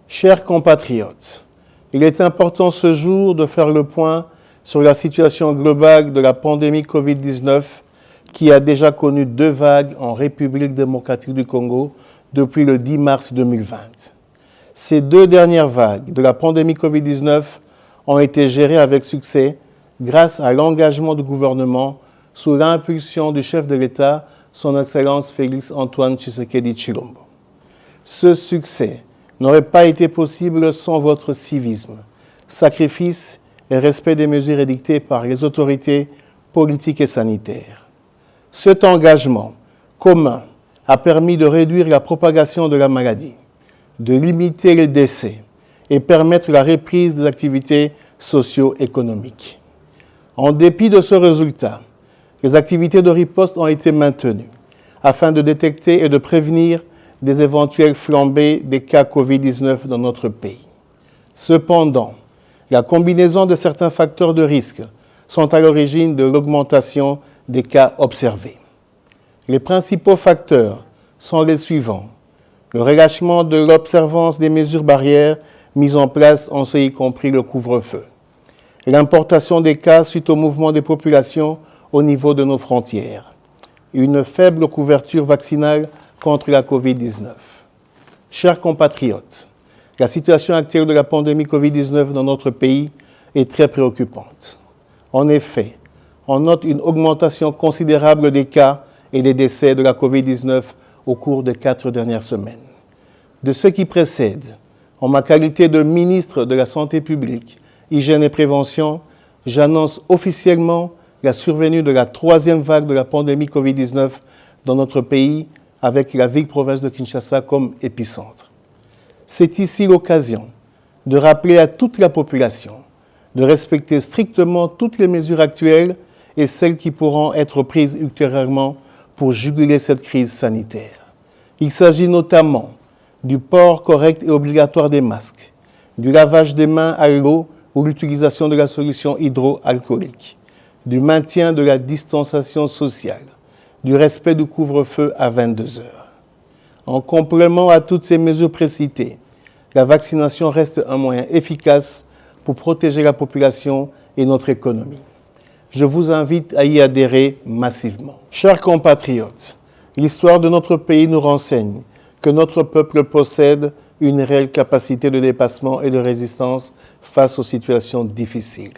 Chers compatriotes, il est important ce jour de faire le point sur la situation globale de la pandémie Covid-19 qui a déjà connu 2 vagues en République démocratique du Congo depuis le 10 mars 2020. Ces 2 dernières vagues de la pandémie Covid-19 ont été gérées avec succès grâce à l'engagement du gouvernement sous l'impulsion du chef de l'État, son Excellence Félix Antoine Tshisekedi Tshilombo. Ce succès n'aurait pas été possible sans votre civisme, sacrifice et respect des mesures édictées par les autorités politiques et sanitaires. Cet engagement commun a permis de réduire la propagation de la maladie, de limiter les décès et permettre la reprise des activités socio-économiques. En dépit de ce résultat, les activités de riposte ont été maintenues afin de détecter et de prévenir des éventuelles flambées des cas Covid-19 dans notre pays. Cependant, la combinaison de certains facteurs de risque sont à l'origine de l'augmentation des cas observés. Les principaux facteurs sont les suivants: le relâchement de l'observance des mesures barrières mises en place, en ce y compris le couvre-feu, l'importation des cas suite au mouvement des populations au niveau de nos frontières, une faible couverture vaccinale contre la Covid-19. Chers compatriotes, la situation actuelle de la pandémie Covid-19 dans notre pays est très préoccupante. En effet, on note une augmentation considérable des cas et des décès de la Covid-19 au cours des 4 dernières semaines. De ce qui précède, en ma qualité de ministre de la Santé publique, Hygiène et Prévention, j'annonce officiellement la survenue de la 3e vague de la pandémie Covid-19 dans notre pays, avec la ville-province de Kinshasa comme épicentre. C'est ici l'occasion de rappeler à toute la population de respecter strictement toutes les mesures actuelles et celles qui pourront être prises ultérieurement pour juguler cette crise sanitaire. Il s'agit notamment du port correct et obligatoire des masques, du lavage des mains à l'eau ou l'utilisation de la solution hydroalcoolique, du maintien de la distanciation sociale, du respect du couvre-feu à 22 heures. En complément à toutes ces mesures précitées, la vaccination reste un moyen efficace pour protéger la population et notre économie. Je vous invite à y adhérer massivement. Chers compatriotes, l'histoire de notre pays nous renseigne que notre peuple possède une réelle capacité de dépassement et de résistance face aux situations difficiles.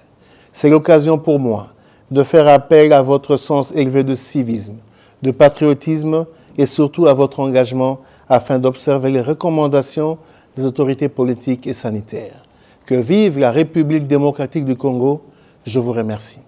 C'est l'occasion pour moi de faire appel à votre sens élevé de civisme, de patriotisme et surtout à votre engagement afin d'observer les recommandations des autorités politiques et sanitaires. Que vive la République démocratique du Congo. Je vous remercie.